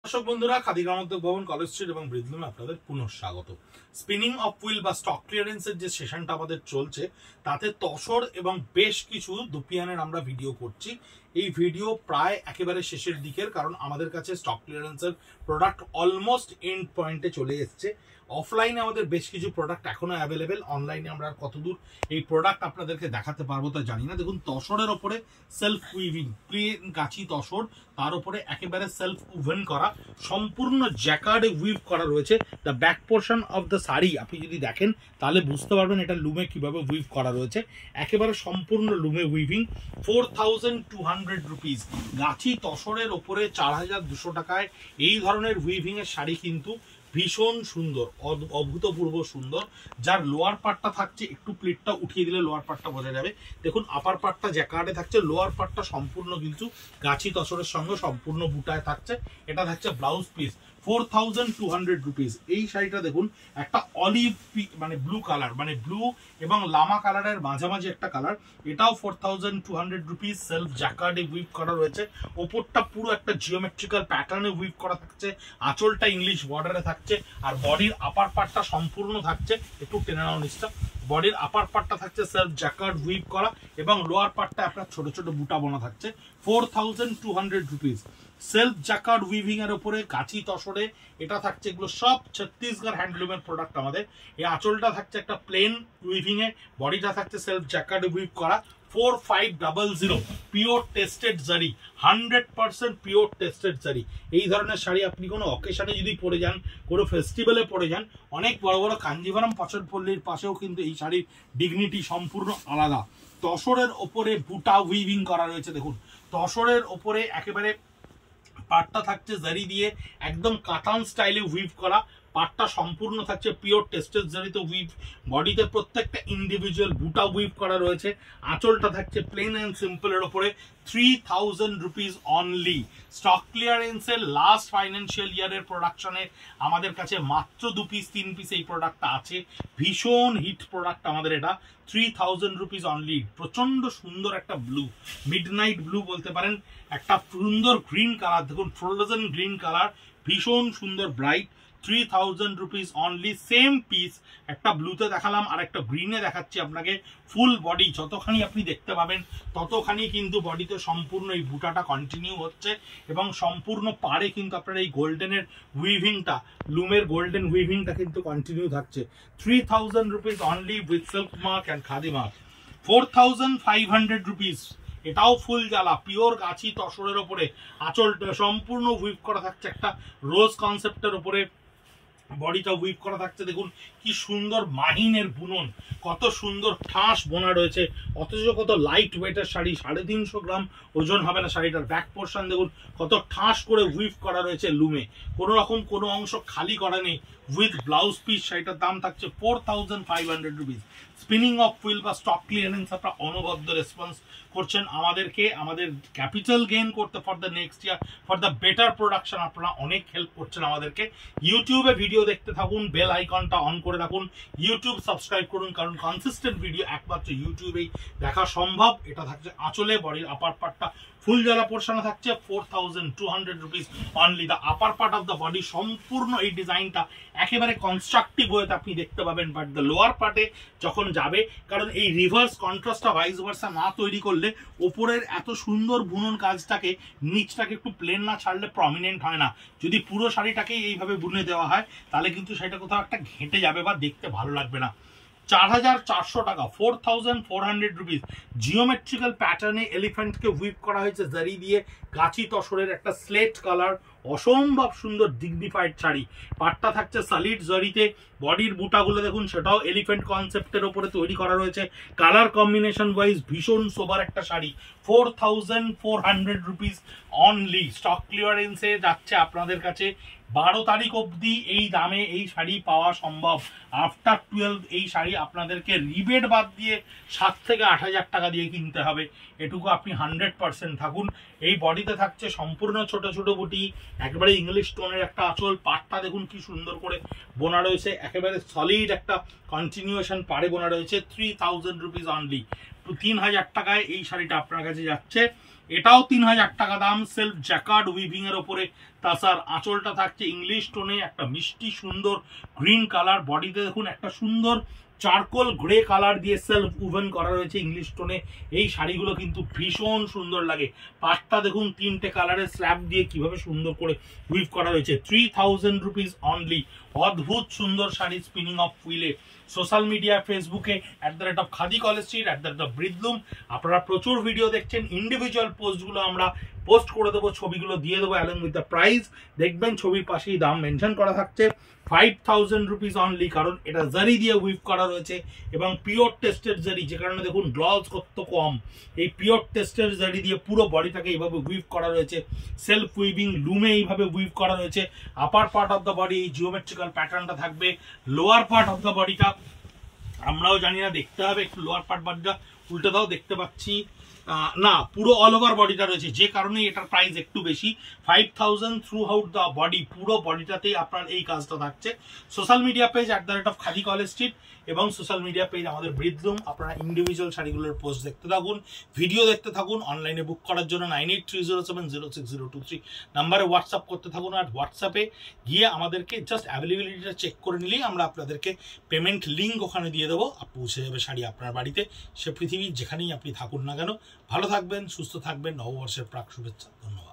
দর্শক বন্ধুরা, খাদি গ্রামোদ্যোগ ভবন, কলেজ স্ট্রিট এবং ব্রিজলুমে আপনাদের পুনঃ স্বাগত। স্পিনিং অফ হুইল বা স্টক ক্লিয়ারেন্সের যে সেশনটা আমাদের চলছে, তাতে তসর এবং বেশ কিছু দুপিয়ানের আমরা ভিডিও করছি। এই ভিডিও প্রায় একেবারে শেষের দিকের, কারণ আমাদের কাছে স্টক ক্লিয়ারেন্সের প্রোডাক্ট অলমোস্ট এন্ড পয়েন্টে চলে এসছে। অফলাইনে আমাদের বেশ কিছু প্রোডাক্ট এখনো অ্যাভেলেবেল, অনলাইনে আমরা কতদূর এই প্রোডাক্ট আপনাদেরকে দেখাতে পারবো তা জানি না। দেখুন, তসরের ওপরে সেলফ উইভিং, প্লেন গাছি তসর, তার উপরে একেবারে সেলফ উভেন করা, সম্পূর্ণ জ্যাকার্ডে উইভ করা রয়েছে। The back portion of the sari আপনি যদি দেখেন তাহলে বুঝতে পারবেন এটা লুমে কিভাবে উইভ করা রয়েছে। একেবারে সম্পূর্ণ লুমে উইভিং। 4200 রুপিস গাছি তসরের ওপরে 4200 টাকায় এই ধরনের উইভিং এর শাড়ি কিন্তু ভীষণ সুন্দর, অভূতপূর্ব সুন্দর। যার লোয়ার পার্টটা থাকছে, একটু প্লেটটা উঠিয়ে দিলে লোয়ার পার্টটা বোঝা যাবে। দেখুন, আপার পার্টটা জ্যাকার্ডে থাকছে, লোয়ার পার্টটা সম্পূর্ণ কিন্তু গাছি তসরের সঙ্গে সম্পূর্ণ বুটায় থাকছে। এটা থাকছে ব্লাউজ পিস। 4200 রুপিস এই শাড়িটা দেখুন, একটা অলিভ মানে ব্লু কালার, মানে ব্লু এবং লামা কালারের মাঝামাঝি একটা কালার। এটাও 4200 রুপিস। সেলফ জ্যাকার্ডে উইভ করা রয়েছে। ওপরটা পুরো একটা জিওমেট্রিক্যাল প্যাটার্নে উইভ করা থাকছে। আঁচলটা ইংলিশ বর্ডারে থাকছে, আর বডির আপার পার্টটা সম্পূর্ণ থাকছে, একটু টেনে নাও নিচটা, বডির আপার পার্টটা থাকছে সেলফ জ্যাকার্ড উইভ করা এবং লোয়ার পার্টটা আপনার ছোট ছোট বুটা বোনা থাকছে। 4200 রুপিস সেলফ জ্যাকার্ড উইভিং এর উপরে গাছি তসরে এটা থাকছে। এগুলো সব ছত্তিশগড় হ্যান্ডলুমের প্রোডাক্ট আমাদের। এই আঁচলটা থাকছে একটা প্লেন উইভিং এ, বডিটা থাকছে সেলফ জ্যাকার্ড উইভ করা। 4500 পিওর টেস্টেড জারি, 100% পিওর টেস্টেড জারি। এই ধরনের শাড়ি আপনি কোনো অকেশনে যদি পরে যান, কোনো ফেস্টিভ্যালে পরে যান, অনেক বড় বড় কাঞ্জিভারাম পচনপল্লীর পাশেও কিন্তু এই শাড়ির ডিগনিটি সম্পূর্ণ আলাদা। তসরের ওপরে বুটা উইভিং করা রয়েছে। দেখুন, তসরের ওপরে একেবারে পাটটা থাকছে জারি দিয়ে একদম কাতান স্টাইলে উইভ করা। পাটটা সম্পূর্ণ থাকছে পিওর টেস্টেড জারিতে উইভ। বডিতে প্রত্যেকটা ইন্ডিভিজুয়াল বুটা উইভ করা রয়েছে। আঁচলটা থাকছে প্লেন অ্যান্ড সিম্পলের ওপরে। 3000 রুপিস অনলি। স্টক ক্লিয়ারেন্সের লাস্ট ফাইন্যান্সিয়াল ইয়ারের প্রোডাকশনে আমাদের কাছে মাত্র 2 পিস 3 পিস এই প্রোডাক্টটা আছে। ভীষণ হিট প্রোডাক্ট আমাদের এটা। 3000 রুপিস অনলি। প্রচন্ড সুন্দর একটা ব্লু, মিডনাইট ব্লু বলতে পারেন। একটা সুন্দর গ্রিন কালার, দেখুন ফ্রোজেন গ্রিন কালার, ভীষণ সুন্দর bright. 3000 rupees only. Same piece, একটা ব্লুতে দেখালাম আর একটা গ্রিনে দেখাচ্ছি আপনাকে। ফুল বডি যতখানি আপনি দেখতে পাবেন ততখানি কিন্তু বডিতে সম্পূর্ণ এই বুটাটা কন্টিনিউ হচ্ছে এবং সম্পূর্ণ পাড়ে কিন্তু আপনার এই গোল্ডেনের উইভিংটা, লুমের গোল্ডেন উইভিংটা কিন্তু কন্টিনিউ থাকছে। 3000 rupees only with silk mark and khadi mark. 4500 rupees এটাও ফুল জ্বালা, পিওর গাছি তসরের ওপরে। আঁচলটা সম্পূর্ণ উইভ করা থাকছে একটা রোজ কনসেপ্টের ওপরে। বডিটা উইভ করা থাকছে। দেখুন কি সুন্দর মাহিনের বুনন, কত সুন্দর ঠাস বোনা রয়েছে, অথচ কত লাইট ওয়েটের শাড়ি। 350 গ্রাম ওজন হবে না শাড়িটার। ব্যাক পোর্শন দেখুন কত ঠাস করে উইভ করা রয়েছে লুমে, কোনো রকম কোনো অংশ খালি করা নেই। উইথ ব্লাউজ পিস শাড়িটার দাম থাকছে 4500 রুপিস। স্পিনিং অফ হুইল বা স্টক ক্লিয়ারেন্স আপনারা অনবদ্য রেসপন্স করছেন আমাদেরকে, আমাদের ক্যাপিটাল গেইন করতে for the next year, for the better production আপনারা অনেক হেল্প করছেন আমাদেরকে। ইউটিউবে ভিডিও দেখতে থাকুন, বেল আইকনটা অন করে রাখুন, ইউটিউব সাবস্ক্রাইব করুন, কারণ কনসিস্টেন্ট ভিডিও একমাত্র ইউটিউবেই দেখা সম্ভব। এটা থাকছে আঁচলে, বডির আপার পার্টটা ফুল জ্বালা পোর্শনে থাকছে। 4200 rupees only. The upper part of the body সম্পূর্ণ এই ডিজাইনটা একেবারে কনস্ট্রাকটিভ ওয়েতে আপনি দেখতে পাবেন, বাট দ্য লোয়ার পার্টে যখন যাবে, কারণ এই রিভার্স কন্ট্রাস্টটা ভাইস ভার্সা না তৈরি করলে ওপরের এত সুন্দর বুনন কাজটাকে নিচটাকে একটু প্লেন না ছাড়লে প্রমিনেন্ট হয় না। যদি পুরো শাড়িটাকেই এইভাবে বুনে দেওয়া হয় তাহলে কিন্তু শাড়িটা কোথাও একটা ঘেঁটে যাবে বা দেখতে ভালো লাগবে না। 4400 টাকা, 4400 রুপিস। জিওমেট্রিক্যাল প্যাটার্নে এলিফ্যান্টকে উইভ করা হয়েছে জারি দিয়ে, গাছি তসরের একটা স্লেট কালার, অসম্ভব সুন্দর ডিগনিফাইড শাড়ি। পাটটা থাকছে সলিড জারিতে, বডির বুটাগুলো দেখুন সেটাও এলিফ্যান্ট কনসেপ্টের উপরে তৈরি করা রয়েছে। কালার কম্বিনেশন ওয়াইজ ভীষণ সোবার একটা শাড়ি। 4400 rupees only. স্টক ক্লিয়ারেন্সে যাচ্ছে আপনাদের কাছে 12 তারিখ অবধি এই দামে এই শাড়ি পাওয়া সম্ভব। আফটার 12 এই শাড়ি আপনাদেরকে রিবেট বাদ দিয়ে 7 থেকে 8000 টাকা দিয়ে কিনতে হবে। এটুকু আপনি 100% থাকুন। এই বডিতে থাকছে সম্পূর্ণ ছোট ছোট বুটি, একেবারে ইংলিশ টোনের একটা আঁচল। পাটটা দেখুন কি সুন্দর করে বোনা রয়েছে, একেবারে সলিড একটা কন্টিনিউয়েশন পাড়ে বোনা রয়েছে। 3000 রুপিস অনলি। 3000 টাকায় এই শাড়িটা আপনার কাছে যাচ্ছে। এটাও 3000 টাকা দাম, সেলফ জ্যাকার্ড উইভিং এর উপরে তাছাড়া আঁচলটা থাকছে ইংলিশ টোনে, একটা মিষ্টি সুন্দর গ্রিন কালার, বডিতে দেখুন একটা সুন্দর চারকোল গ্রে কালার দিয়ে সেলফ উভেন করা রয়েছে ইংলিশ টোনে। এই শাড়িগুলো কিন্তু ভীষণ সুন্দর লাগে, পাটটা দেখুন 3টে কালারের স্ল্যাব দিয়ে কিভাবে সুন্দর করে উইভ করা রয়েছে। 3000 রুপিস অনলি, অদ্ভুত সুন্দর শাড়ি স্পিনিং অফ হুইলে। সোশ্যাল মিডিয়া ফেসবুকে @খাদি কলেজ স্ট্রিট, @ব্রিদলুম আপনারা প্রচুর ভিডিও দেখছেন, ইন্ডিভিজুয়াল পোস্টগুলো আমরা পোস্ট করে দেবো, ছবিগুলো দিয়ে দেবো অ্যালং উইথ দ্য প্রাইস। দেখবেন ছবির পাশেই দাম মেনশন করা থাকছে। 5000 রুপিস অনলি, কারণ এটা জারি দিয়ে উইভ করা রয়েছে এবং পিওর টেস্টেড জারি, যে কারণে দেখুন গ্লস কত কম। এই পিওর টেস্টেড জারি দিয়ে পুরো বডিটাকে এইভাবে উইভ করা রয়েছে, সেলফ উইভিং লুমে এইভাবে উইভ করা রয়েছে। আপার পার্ট অফ দ্য বডি এই জিওমেট্রিক্যাল প্যাটার্নটা থাকবে, লোয়ার পার্ট অফ দ্য বডিটা আমরাও জানি না, দেখতে হবে একটু, লোয়ার পার্ট বডিটা উল্টে দাও, দেখতে পাচ্ছি না, পুরো অল ওভার বডিটা রয়েছে, যে কারণে এটার প্রাইস একটু বেশি। 5000 থ্রু আউট দ্য বডি, পুরো বডিটাতেই আপনার এই কাজটা থাকছে। Social media page @khadi college street এবং সোশ্যাল মিডিয়া পেজ আমাদের ব্রিদলুম। আপনারা ইন্ডিভিজুয়াল শাড়িগুলোর পোস্ট দেখতে থাকুন, ভিডিও দেখতে থাকুন। অনলাইনে বুক করার জন্য 9830706023 নাম্বারে হোয়াটসঅ্যাপ করতে থাকুন, আর হোয়াটসঅ্যাপে গিয়ে আমাদেরকে জাস্ট অ্যাভেলেবিলিটিটা চেক করে নিলেই আমরা আপনাদেরকে পেমেন্ট লিঙ্ক ওখানে দিয়ে দেবো, পৌঁছে যাবে শাড়ি আপনার বাড়িতে, সে পৃথিবীর যেখানেই আপনি থাকুন না কেন। ভালো থাকবেন, সুস্থ থাকবেন, নববর্ষের প্রাক শুভেচ্ছা, ধন্যবাদ।